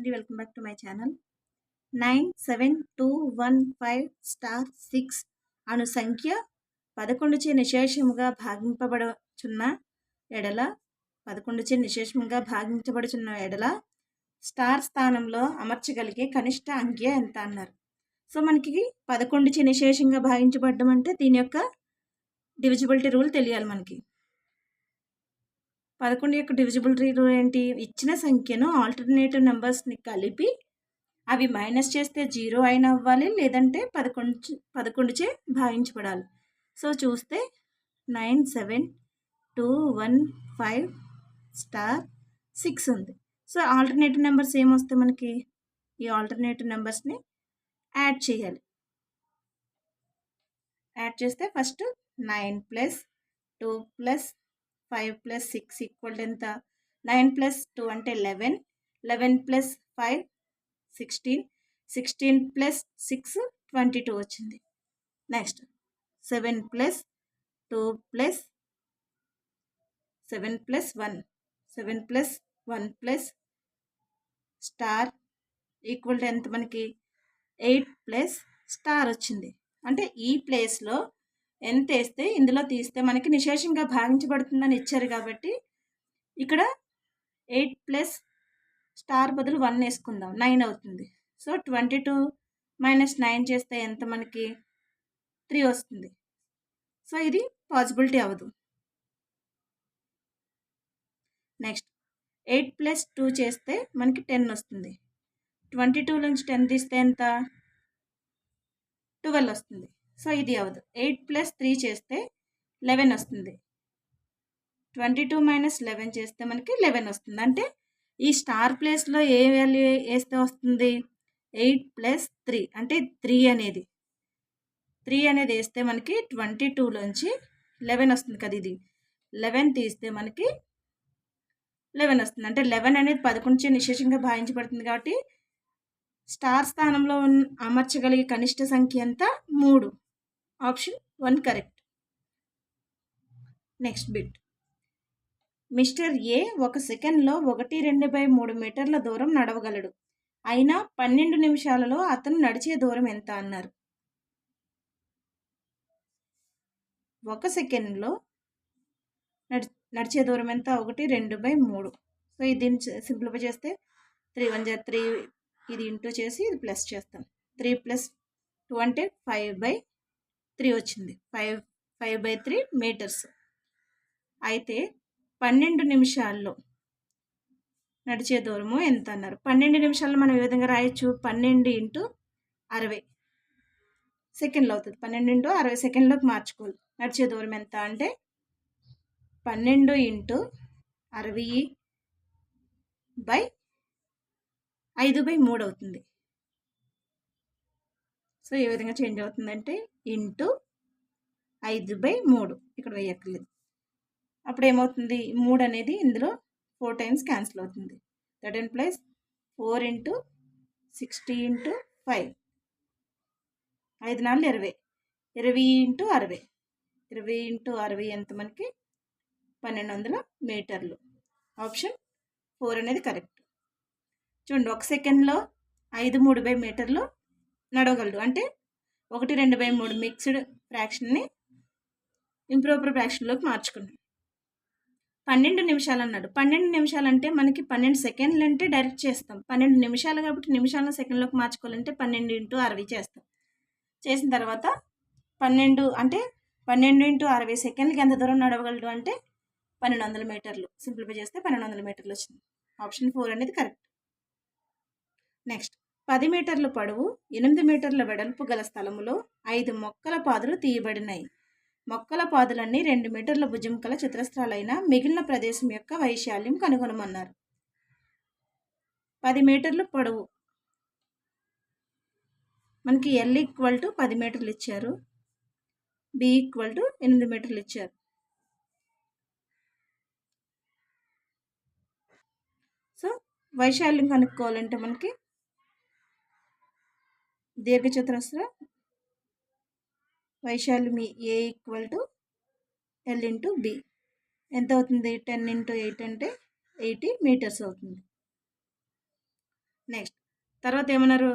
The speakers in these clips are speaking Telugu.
అండి, welcome back to my channel. 97215 అను సంఖ్య 11చే నిశేషముగా భాగింపబడుచున్న ఎడల 11చే నిశేషముగా భాగించబడుచున్న ఎడల స్టార్ స్థానంలో అమర్చగలిగే కనిష్ట అంకె ఎంత అన్నారు. సో మనకి 11చే నిశేషంగా భాగించబడడం అంటే దీని యొక్క డివిజిబిలిటీ రూల్ తెలియాలి. మనకి 11 యొక్క డివిజిబిలిటీ రూల్ ఏంటి? ఇచ్చిన సంఖ్యను ఆల్టర్నేటివ్ నెంబర్స్ని కలిపి అవి మైనస్ చేస్తే 0 అయినా అవ్వాలి, లేదంటే 11చే భాగించబడాలి. సో చూస్తే 97215 ఉంది. సో ఆల్టర్నేటివ్ నెంబర్స్ ఏమొస్తాయి మనకి? ఈ ఆల్టర్నేటివ్ నెంబర్స్ని యాడ్ చేయాలి. యాడ్ చేస్తే ఫస్ట్ 9 + 2 + 5 + 6 ఈక్వల్ ఎంత? 9 + 2 అంటే 11, 11 + 5 16, 16 + 6 22 వచ్చింది. నెక్స్ట్ 7 + 2 + 7 + 1, 7 + 1 + స్టార్ ఈక్వల్ ఎంత మనకి? 8 + స్టార్ వచ్చింది. అంటే ఈ ప్లేస్లో ఎంత వేస్తే ఇందులో తీస్తే మనకి నిశేషంగా భాగించబడుతుందని ఇచ్చారు కాబట్టి ఇక్కడ 8 + స్టార్ బదులు 1 వేసుకుందాం, 9 అవుతుంది. సో 22 - 9 చేస్తే ఎంత మనకి? 3 వస్తుంది. సో ఇది పాసిబిలిటీ అవ్వదు. నెక్స్ట్ 8 + 2 చేస్తే మనకి 10 వస్తుంది. 22 నుంచి 10 తీస్తే ఎంత? 12 వస్తుంది. సో ఇది అవ్వదు. 8 + 3 చేస్తే 11 వస్తుంది. 22 - 11 చేస్తే మనకి 11 వస్తుంది. అంటే ఈ స్టార్ ప్లేస్లో ఏ వాల్యూ వేస్తే వస్తుంది? 8 + 3 అంటే 3 అనేది వేస్తే మనకి 22లోంచి 11 వస్తుంది కదా. ఇది 11 తీస్తే మనకి 11 వస్తుంది. అంటే 11 అనేది 11చే నిశేషంగా భావించబడుతుంది కాబట్టి స్టార్ స్థానంలో అమర్చగలిగే కనిష్ట సంఖ్య ఎంత? 3. Option 1 correct. Next bit. Mister A 1 సెకండ్లో 1/2/3 మీటర్ల దూరం నడవగలడు. అయినా 12 నిమిషాలలో అతను నడిచే దూరం ఎంత అన్నారు. 1 సెకండ్లో నడిచే దూరం ఎంత? 1/2/3. సో దీన్ని సింప్లిఫై చేస్తే 3 × 1 = 3, ఇది ఇంటూ చేసి ఇది ప్లస్ చేస్తాం. 3 + 2 అంటే 5/3 వచ్చింది. 5/3 మీటర్స్. అయితే 12 నిమిషాల్లో నడిచే దూరము ఎంత అన్నారు. 12 నిమిషాల్లో మనం ఏ విధంగా రాయొచ్చు? 12 × 60 సెకండ్లు అవుతుంది. 12 × 60 సెకండ్లోకి మార్చుకోవాలి. నడిచే దూరం ఎంత అంటే 12 × 60/5/3 అవుతుంది. సో ఏ విధంగా చేంజ్ అవుతుందంటే ఇంటూ 5/3 ఇక్కడ వేయక్కర్లేదు. అప్పుడు ఏమవుతుంది? 3 అనేది ఇందులో 4 టైమ్స్ క్యాన్సిల్ అవుతుంది. దట్ ఇంప్లైస్ 4 × 60 × 5, 5 × 4 20, 20 × 60, 20 × 60 ఎంత మనకి? 1200 మీటర్లు. ఆప్షన్ 4 అనేది కరెక్ట్. చూడండి, 1 సెకండ్లో 5/3 మీటర్లు నడవగలడు. అంటే 1/2/3 మిక్స్డ్ ఫ్రాక్షన్ని ఇంప్రాపర్ ఫ్రాక్షన్లోకి మార్చుకున్నాం. 12 నిమిషాలు అన్నాడు. 12 నిమిషాలు అంటే మనకి 12 సెకండ్లు అంటే డైరెక్ట్ చేస్తాం. 12 నిమిషాలు కాబట్టి నిమిషాలను సెకండ్లోకి మార్చుకోవాలంటే 12 × 60 చేస్తాం. చేసిన తర్వాత 12 అంటే 12 × 60 సెకండ్లకి ఎంత దూరం నడవగలడు అంటే 1200 మీటర్లు. సింప్లిఫై చేస్తే 1200 మీటర్లు వచ్చింది. ఆప్షన్ 4 అనేది కరెక్ట్. నెక్స్ట్ 10 మీటర్ల పొడవు 8 మీటర్ల వెడల్పు గల స్థలములో 5 మొక్కల పాదులు తీయబడినాయి. మొక్కల పాదులన్నీ 2 మీటర్ల భుజం కల చతురస్రాలైన మిగిలిన ప్రదేశం యొక్క వైశాల్యం కనుగొనమన్నారు. 10 మీటర్ల పొడవు మనకి L = 10 మీటర్లు ఇచ్చారు, B = 8 మీటర్లు ఇచ్చారు. సో వైశాల్యం కనుక్కోవాలంటే మనకి దీర్ఘచతురస్ర వైశాల్యం A = L × B ఎంత అవుతుంది? 10 × 8 అంటే 80 మీటర్స్ అవుతుంది. నెక్స్ట్ తర్వాత ఏమన్నారు,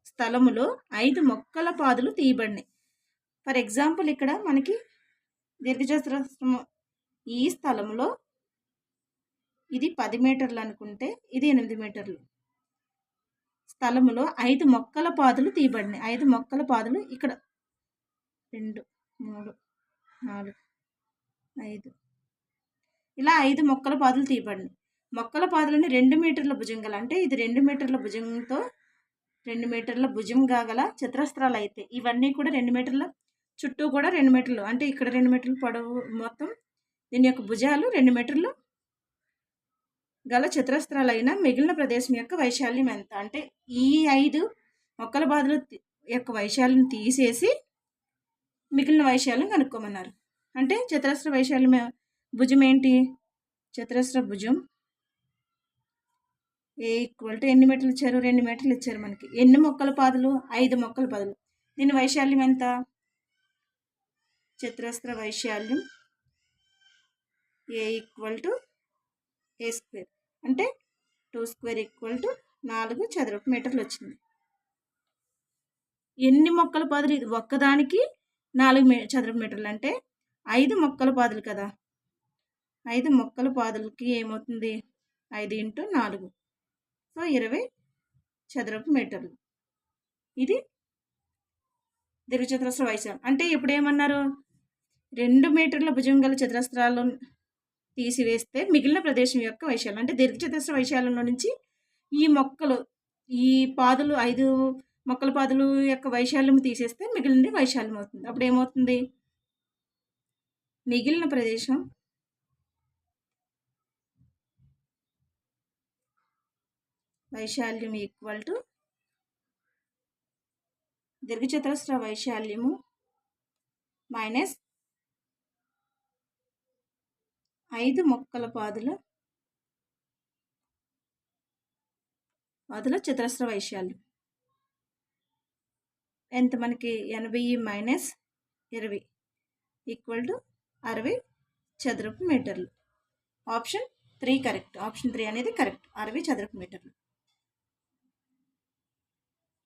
స్థలములో 5 మొక్కల పాదులు తీయబడినాయి. ఫర్ ఎగ్జాంపుల్ ఇక్కడ మనకి దీర్ఘచతురస్రము ఈ స్థలంలో ఇది 10 మీటర్లు అనుకుంటే ఇది 8 మీటర్లు. స్థలములో 5 మొక్కల పాదులు తీయబడినాయి. 5 మొక్కల పాదులు ఇక్కడ 2, 3, 4, 5 ఇలా 5 మొక్కల పాదులు తీయబడినాయి. మొక్కల పాదులని 2 మీటర్ల భుజం గల, అంటే ఇది 2 మీటర్ల భుజంతో 2 మీటర్ల భుజం గల చతురస్రాలు అయితే ఇవన్నీ కూడా 2 మీటర్ల చుట్టూ కూడా 2 మీటర్లు, అంటే ఇక్కడ 2 మీటర్లు పొడవు, మొత్తం దీని యొక్క భుజాలు 2 మీటర్లు గల చతురస్రాలైన మిగిలిన ప్రదేశం యొక్క వైశాల్యం ఎంత? అంటే ఈ 5 మొక్కల పాదుల యొక్క వైశాల్యం తీసేసి మిగిలిన వైశాల్యం కనుక్కోమన్నారు. అంటే చతురస్ర వైశాల్యం భుజం ఏంటి? చతురస్ర భుజం ఏ ఈక్వల్ టు ఎన్ని మీటర్లు ఇచ్చారు? 2 మీటర్లు ఇచ్చారు మనకి. ఎన్ని మొక్కల పాదులు? 5 మొక్కల పాదులు. దీని వైశాల్యం ఎంత? చతురస్ర వైశాల్యం ఏ ఈక్వల్ టు ఏ స్క్వేర్, అంటే 2 స్క్వేర్ ఈక్వల్ టు 4 చదరపు మీటర్లు వచ్చింది. ఎన్ని మొక్కల పాదులు? ఇది ఒక్కదానికి 4 చదరపు మీటర్లు, అంటే 5 మొక్కల పాదులు కదా. 5 మొక్కల పాదులకి ఏమవుతుంది? 5 × 4, సో 20 చదరపు మీటర్లు. ఇది దీర్ఘచతురస్ర వైశాల్యం. అంటే ఇప్పుడు ఏమన్నారు, 2 మీటర్ల భుజం గల చతురస్రాలు తీసివేస్తే మిగిలిన ప్రదేశం యొక్క వైశాల్యం, అంటే దీర్ఘచతురస్ర వైశాల్యంలో నుంచి ఈ మొక్కలు, ఈ పాదులు 5 మొక్కల పాదులు యొక్క వైశాల్యం తీసేస్తే మిగిలిన వైశాల్యం అవుతుంది. అప్పుడు ఏమవుతుంది? మిగిలిన ప్రదేశం వైశాల్యం ఈక్వల్ టు దీర్ఘచతురస్ర వైశాల్యము మైనస్ 5 మొక్కల పాదుల చతురస్ర వైశాల్యం ఎంత మనకి? 80 - 20 ఈక్వల్ టు 60 చదరపు మీటర్లు. Option 3 correct. ఆప్షన్ 3 అనేది కరెక్ట్, 60 చదరపు మీటర్లు.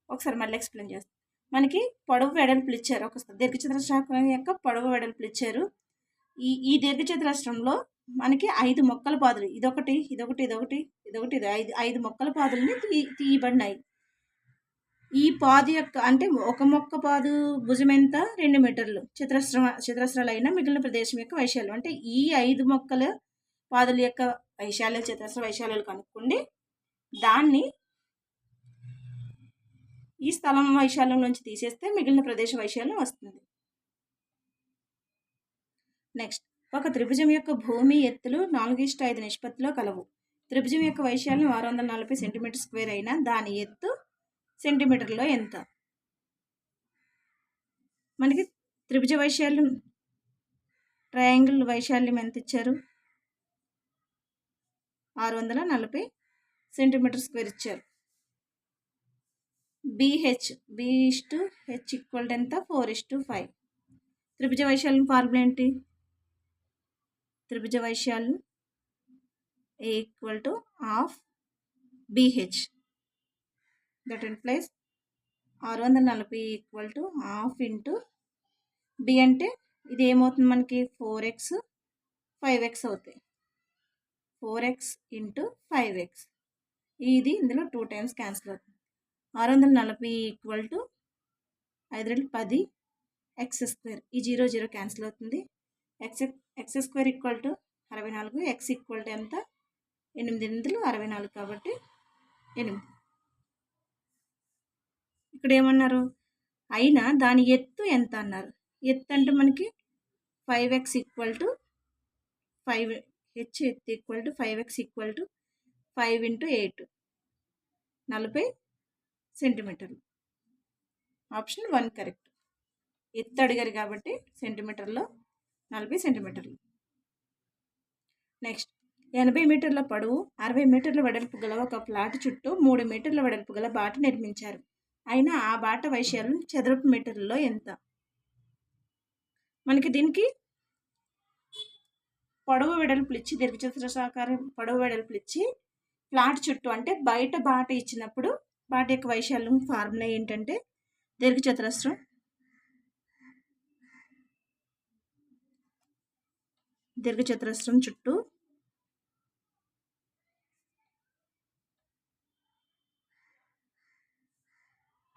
ఒకసారి మళ్ళీ ఎక్స్ప్లెయిన్ చేస్తాం. మనకి పొడవు వెడల్పులు ఇచ్చారు, ఒక దీర్ఘచతురస్రం యొక్క పొడవు వెడల్పులు ఇచ్చారు. ఈ దీర్ఘచతురస్రంలో మనకి 5 మొక్కల పాదులు, ఇదొకటి, ఇదొకటి, ఇదొకటి, ఇదొకటి, ఇది 5 మొక్కల పాదులని తీయబడినాయి. ఈ పాదు యొక్క, అంటే ఒక మొక్క పాదు భుజం ఎంత? 2 మీటర్లు. చతురస్రాలైన మిగిలిన ప్రదేశం యొక్క వైశాల్యం, అంటే ఈ 5 మొక్కల పాదుల యొక్క వైశాల్యం, చతురస్ర వైశాల్యాలు కనుక్కోండి. దాన్ని ఈ స్థలం వైశాల్యం నుంచి తీసేస్తే మిగిలిన ప్రదేశ వైశాల్యం వస్తుంది. నెక్స్ట్, ఒక త్రిభుజం యొక్క భూమి ఎత్తులు 4:5 నిష్పత్తిలో కలవు. త్రిభుజం యొక్క వైశాల్యం 640 సెంటీమీటర్ స్క్వేర్ అయినా దాని ఎత్తు సెంటీమీటర్లో ఎంత? మనకి త్రిభుజ వైశాల్యం, ట్రయాంగిల్ వైశాల్యం ఎంత ఇచ్చారు? 640 సెంటీమీటర్ స్క్వేర్ ఇచ్చారు. BH ఈక్వల్ ఎంత? 4:5. త్రిభుజ వైశాల్యం ఫార్ములా ఏంటి? త్రిభుజ వైశాల్యం A equal to half BH. That implies 640 equal to half into B, అంటే ఇది ఏమవుతుంది మనకి? 4x 5x అవుతాయి. 4x × 5x, ఇది ఇందులో 2 టైమ్స్ క్యాన్సిల్ అవుతుంది. 640 ఈక్వల్ టు 5 × 10 x², ఈ 0 0 క్యాన్సిల్ అవుతుంది. x² equal to 64, x equal to ఎంత? 8 × 64, కాబట్టి 8. ఇక్కడ ఏమన్నారు? అయినా దాని ఎత్తు ఎంత అన్నారు. ఎత్తు అంటే మనకి 5x ఈక్వల్ టు 5, h ఎత్తు equal to 5x equal to 5 × 8, 40 సెంటీమీటర్లు. Option 1 correct. ఎత్తు అడిగారు కాబట్టి సెంటీమీటర్లో 40 సెంటీమీటర్లు. నెక్స్ట్, 80 మీటర్ల పొడవు 60 మీటర్ల వెడల్పు గల ఒక ప్లాట్ చుట్టూ 3 మీటర్ల వెడల్పు గల బాట నిర్మించారు. అయినా ఆ బాట వైశాల్యం చదరపు మీటర్లలో ఎంత? మనకి దీనికి పొడవు వెడల్పులు ఇచ్చి, దీర్ఘచతురస్రాకారం పొడవు వెడల్పులు ఇచ్చి ఫ్లాట్ చుట్టూ అంటే బయట బాట ఇచ్చినప్పుడు బాట యొక్క వైశాల్యం ఫార్ములా ఏంటంటే దీర్ఘచతురస్రం చుట్టూ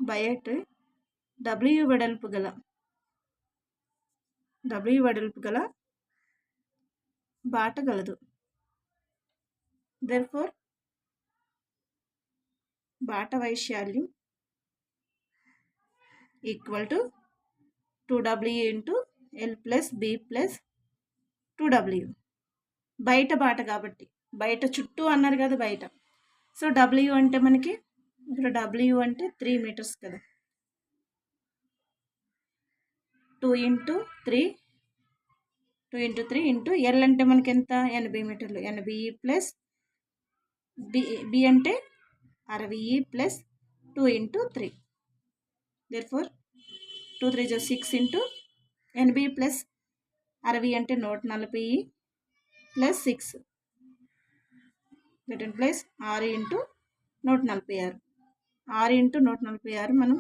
బయట W వెడల్పు గల బాట గలదు. దెర్ఫోర్ బాట వైశాల్యం equal to 2W into L plus B plus 2W. బయట బాట కాబట్టి, బయట చుట్టూ అన్నారు కదా బయట. సో W అంటే మనకి ఇక్కడ W అంటే 3 మీటర్స్ కదా. 2 ఇంటూ 3 ఇంటూ L అంటే మనకి ఎంత 80 మీటర్లు. 80 ప్లస్ B అంటే 60 plus 2 into 3. Therefore 2 3 6 into 80 plus 60 అంటే 140 plus 6 that plus 6 into 146. 6 into 146 మనం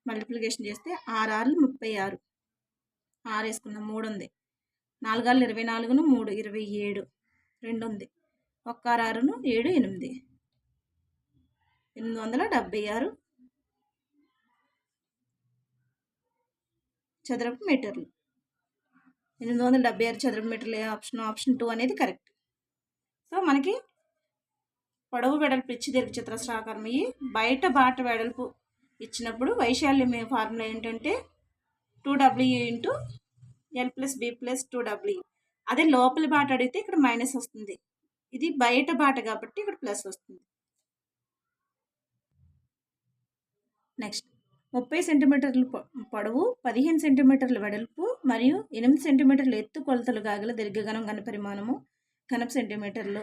మల్టిప్లికేషన్ చేస్తే 6 6 36. 6 వేసుకున్నాం, 3 ఉంది. 4 6 24, 3 27, 2 ఉంది. 1 6 7 8 876 చదరపు మీటర్లు. 876 చదరపు మీటర్లు. ఆప్షన్ 2 అనేది కరెక్ట్. సో మనకి పొడవు వెడల్పు ఇచ్చి దీర్ఘచతురస్రాకారం అయ్యి బయట బాట వెడల్పు ఇచ్చినప్పుడు వైశాల్యం ఫార్ములా ఏంటంటే 2W into L plus B plus 2W. అదే లోపలి బాట అడిగితే ఇక్కడ మైనస్ వస్తుంది. ఇది బయట బాట కాబట్టి ఇక్కడ ప్లస్ వస్తుంది. నెక్స్ట్ 30 సెంటీమీటర్ల పొడవు, 15 సెంటీమీటర్ల వెడల్పు మరియు 8 సెంటీమీటర్ల ఎత్తు కొలతలు కాగల దీర్ఘఘనం ఘనపరిమాణము ఘనపు సెంటీమీటర్లు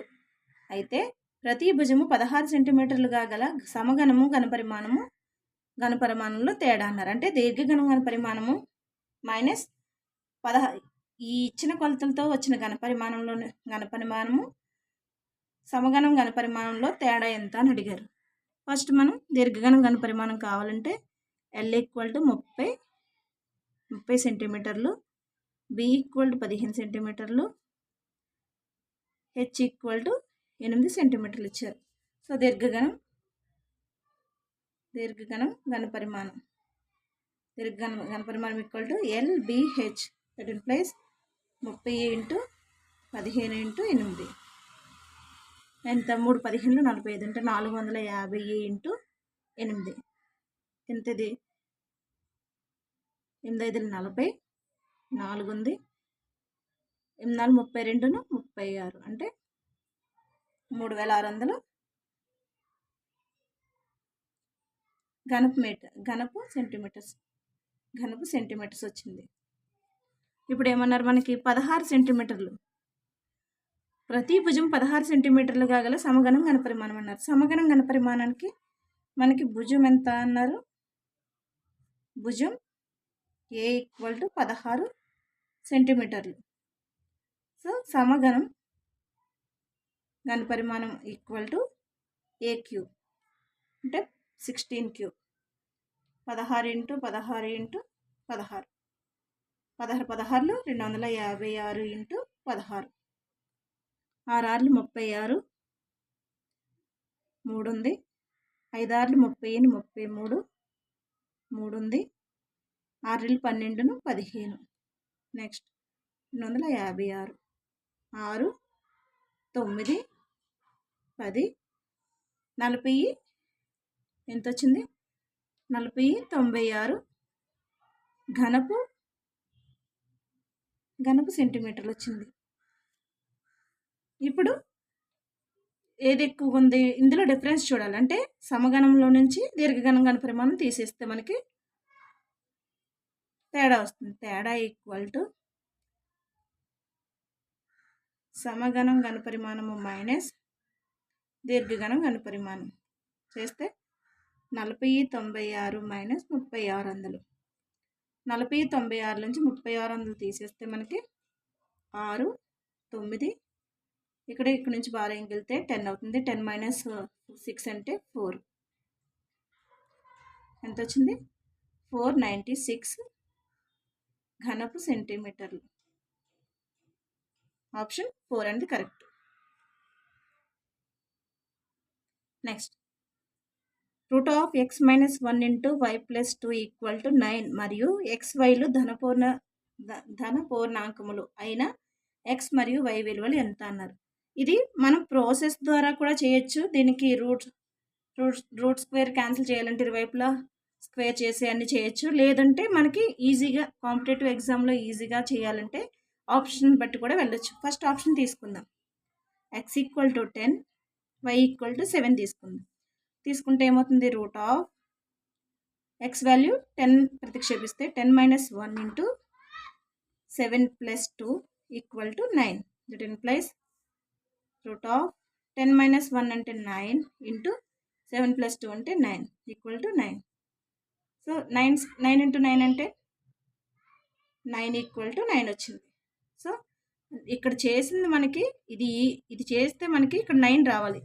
అయితే ప్రతి భుజము 16 సెంటీమీటర్లు కాగల సమఘనము ఘనపరిమాణంలో తేడా అన్నారు. అంటే దీర్ఘఘనం ఘనపరిమాణము మైనస్ 16 ఈ ఇచ్చిన కొలతలతో వచ్చిన ఘనపరిమాణము సమఘనం ఘనపరిమాణంలో తేడా ఎంత అని అడిగారు. ఫస్ట్ మనం దీర్ఘఘనం ఘనపరిమాణం కావాలంటే L ఈక్వల్ టు 30 సెంటీమీటర్లు, B ఈక్వల్ టు 15 సెంటీమీటర్లు, H ఈక్వల్ టు 8 సెంటీమీటర్లు ఇచ్చారు. సో దీర్ఘఘనం ఘనపరిమాణం equal to LBH. That implies 30 into 15 into 8 ఎంత 3 15 45 అంటే 450 ఇంటూ 8 ఎంతది 8 5 40, 4 ఉంది, 8 4 32 36 అంటే 3600 ఘనపు సెంటీమీటర్స్ వచ్చింది. ఇప్పుడు ఏమన్నారు మనకి 16 సెంటీమీటర్లు ప్రతి భుజం 16 సెంటీమీటర్లు కాగల సమఘనం ఘనపరిమాణం అన్నారు. సమఘనం ఘనపరిమాణానికి మనకి భుజం ఎంత అన్నారు? భుజం A ఈక్వల్ టు 16 సెంటీమీటర్లు. సో సమఘనం ఘనపరిమాణం ఈక్వల్ టు AQ అంటే 16 క్యూబ్. 16 ఇంటూ 16 ఇంటూ 16 16 256 ఇంటూ 16 6 6 36, 3 ఉంది, 5 6 30 33, 3 ఉంది, 6 12 15. నెక్స్ట్ 256, 6 9 10 40 ఎంత వచ్చింది? 40 96 ఘనపు సెంటీమీటర్లు వచ్చింది. ఇప్పుడు ఏది ఎక్కువ ఉంది ఇందులో డిఫరెన్స్ చూడాలంటే సమఘనంలో నుంచి దీర్ఘఘనం ఘనపరిమాణం తీసేస్తే మనకి తేడా వస్తుంది. తేడా ఈక్వల్ టు సమఘనం ఘనపరిమాణము మైనస్ దీర్ఘఘనం ఘనపరిమాణం చేస్తే 40 96 మైనస్ 3600. 40 96 నుంచి 3600 తీసేస్తే మనకి 6 9 ఇక్కడ నుంచి బారోయింగ్కి వెళ్తే 10 అవుతుంది. 10 మైనస్ 6 అంటే 4. ఎంత వచ్చింది? 496 ఘనపు సెంటీమీటర్లు. ఆప్షన్ 4 అనేది correct. Next, root of x minus 1 into y plus 2 equal to 9 మరియు xyలు ధన పూర్ణాంకములు అయిన x మరియు y విలువలు ఎంత అన్నారు. ఇది మనం ప్రాసెస్ ద్వారా కూడా చేయొచ్చు. దీనికి రూట్ స్క్వేర్ క్యాన్సిల్ చేయాలంటే ఇరువైపులా స్క్వేర్ చేసి అన్ని చేయొచ్చు. లేదంటే మనకి ఈజీగా కాంపిటేటివ్ ఎగ్జామ్లో ఈజీగా చేయాలంటే ఆప్షన్ బట్టి కూడా వెళ్ళొచ్చు. ఫస్ట్ ఆప్షన్ తీసుకుందాం. x equal to 10, y equal to 7 తీసుకుంటే ఏమవుతుంది? రూట్ ఆఫ్ x వాల్యూ 10 ప్రతిక్షేపిస్తే 10 minus 1 into 7 plus 2 equal to 9. That implies root of 10 minus 1 అంటే 9 ఇంటూ 7 ప్లస్ 2 అంటే 9 ఈక్వల్ టు 9. సో 9 ఇంటూ 9 అంటే 9 ఈక్వల్ టు 9 వచ్చింది. సో ఇక్కడ చేసింది మనకి ఇది చేస్తే మనకి ఇక్కడ 9 రావాలి.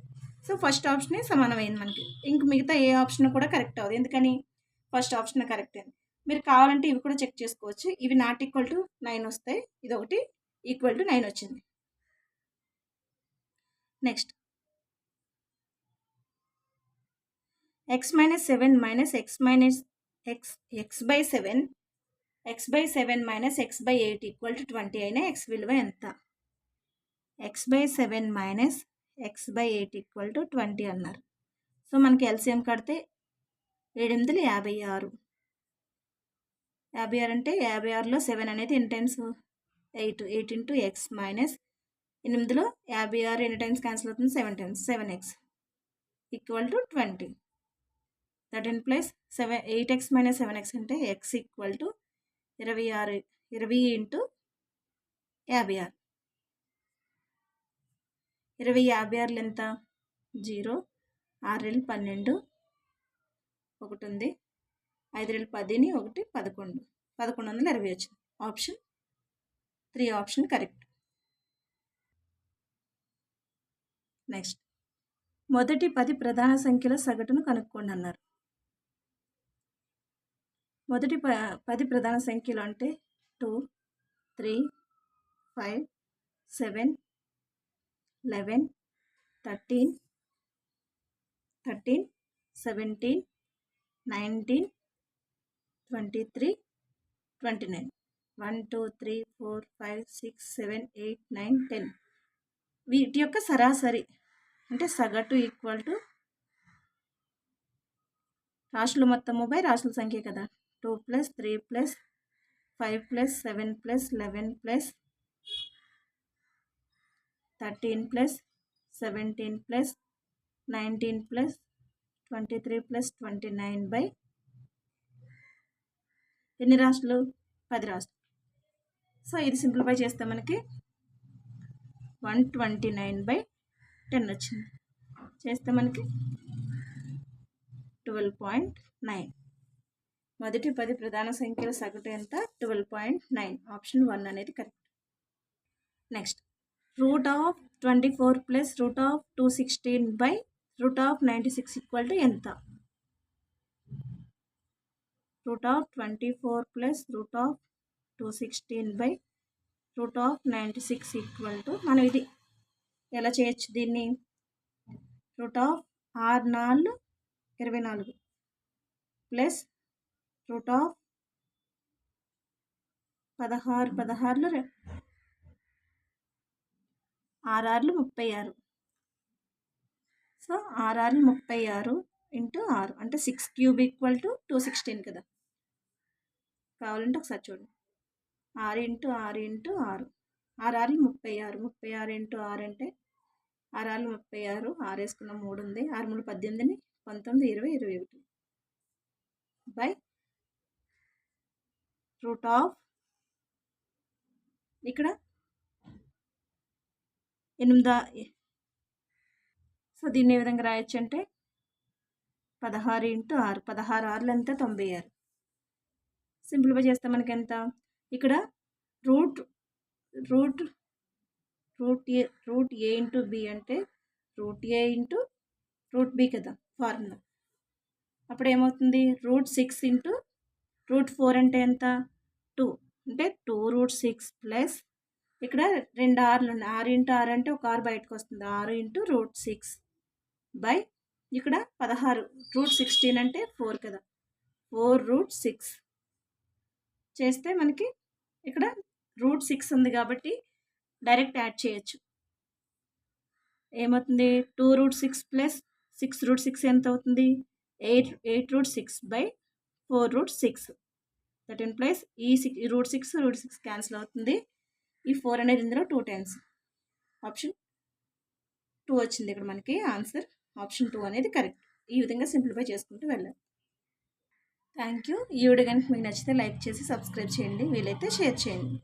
సో ఫస్ట్ ఆప్షనే సమానమైంది మనకి. ఇంక మిగతా ఏ ఆప్షన్ కూడా కరెక్ట్ అవ్వదు. ఎందుకని? ఫస్ట్ ఆప్షన్ కరెక్ట్ అయింది. మీరు కావాలంటే ఇవి కూడా చెక్ చేసుకోవచ్చు. ఇవి నాట్ ఈక్వల్ టు 9 వస్తాయి. ఇది ఒకటి ఈక్వల్ టు 9 వచ్చింది. Next, x minus 7 minus x by 7 minus x by 8 equal to 20 అయినా x విలువ ఎంత? x by 7 minus x by 8 equal to 20 అన్నారు. సో మనకి ఎల్సిఎం కడితే 7 8 56. 56 అంటే 56లో 7 అనేది ఎన్ని టైమ్స్? 8 ఇంటూ ఎక్స్ మైనస్ 8లో 56 ఎన్ని టైమ్స్ క్యాన్సిల్ అవుతుంది? 7 times. 7x equal to 20. That implies 8x minus 7x అంటే x ఈక్వల్ టు 20 ఇంటూ 56. 20 56 ఎంత? 0. 6 12, ఒకటి ఉంది. 5 10, 1 11. 1120 వచ్చింది. Option 3 option correct. నెక్స్ట్, మొదటి 10 ప్రధాన సంఖ్యల సగటును కనుక్కోండి అన్నారు. మొదటి 10 ప్రధాన సంఖ్యలు అంటే 2, 3, 5, 7, 11, 13, 17, 19, 23, 29. 1 2 3 4 5 6 7 8 9 10. వీటి యొక్క సరాసరి అంటే సగటు ఈక్వల్ టు రాశుల మొత్తము బై రాశుల సంఖ్య కదా. 2 plus 3 plus 5 plus 7 plus 11 plus 13 plus 17 plus 19 plus 23 plus 29 by ఎన్ని రాశులు? 10 రాశులు. సో ఇది సింప్లిఫై చేస్తే మనకి 129/10 వచ్చింది. చేస్తే మనకి 12.9. మొదటి 10 ప్రధాన సంఖ్యల సగటు ఎంత? 12.9. ఆప్షన్ 1 అనేది correct. Next, root of 24 plus root of 216 by root of 96 equal to ఎంత? Root of 24 plus root of 216 by root of 96 equal to, మనం ఇది ఎలా చేయొచ్చు? దీన్ని root of 6 4 24 plus root of 16 16 6 36. So 6 36 into 6 అంటే 6 క్యూబ్ ఈక్వల్ టు 216 కదా. కావాలంటే ఒకసారి చూడండి. 6 ఇంటూ 6 ఇంటూ 6, 6 36, 36 ఇంటూ 6 అంటే 6 36, 6 వేసుకున్న 3 ఉంది, 6 3 18, 19 20 21 బై రూట్ ఆఫ్ ఇక్కడ 8. సో దీన్ని ఏ విధంగా రాయొచ్చు అంటే 16 ఇంటూ 6, 16 6 ఎంత? 96. సింప్లిఫై చేస్తే మనకి ఎంత? ఇక్కడ రూట్ రూట్ ఏ ఇంటూ బి అంటే రూట్ ఏ ఇంటూ రూట్ బి కదా ఫార్ములా. అప్పుడు ఏమవుతుంది √6 ఇంటూ √4 అంటే ఎంత 2 అంటే 2√6 ప్లస్ ఇక్కడ 2 ఆర్లు ఉన్నాయి 6 ఇంటూ 6 అంటే ఒక ఆరు బయటకు వస్తుంది 6 ఇంటూ √6 బై ఇక్కడ 16 √16 అంటే 4 కదా 4√6 చేస్తే మనకి ఇక్కడ √6 ఉంది కాబట్టి డైరెక్ట్ యాడ్ చేయొచ్చు. ఏమవుతుంది 2√6 ప్లస్ 6√6 ఎంత అవుతుంది 8√6 బై 4√6 దట్ ఇంప్లైస్ ఈ √6 క్యాన్సిల్ అవుతుంది. ఈ 4 అనేది ఇందులో 2 టైమ్స్. ఆప్షన్ 2 వచ్చింది ఇక్కడ మనకి ఆన్సర్. ఆప్షన్ 2 అనేది కరెక్ట్. ఈ విధంగా సింప్లిఫై చేసుకుంటూ వెళ్ళాలి. Thank you. ఈ వీడియో కనుక మీకు నచ్చితే లైక్ చేసి సబ్స్క్రైబ్ చేయండి, వీలైతే షేర్ చేయండి.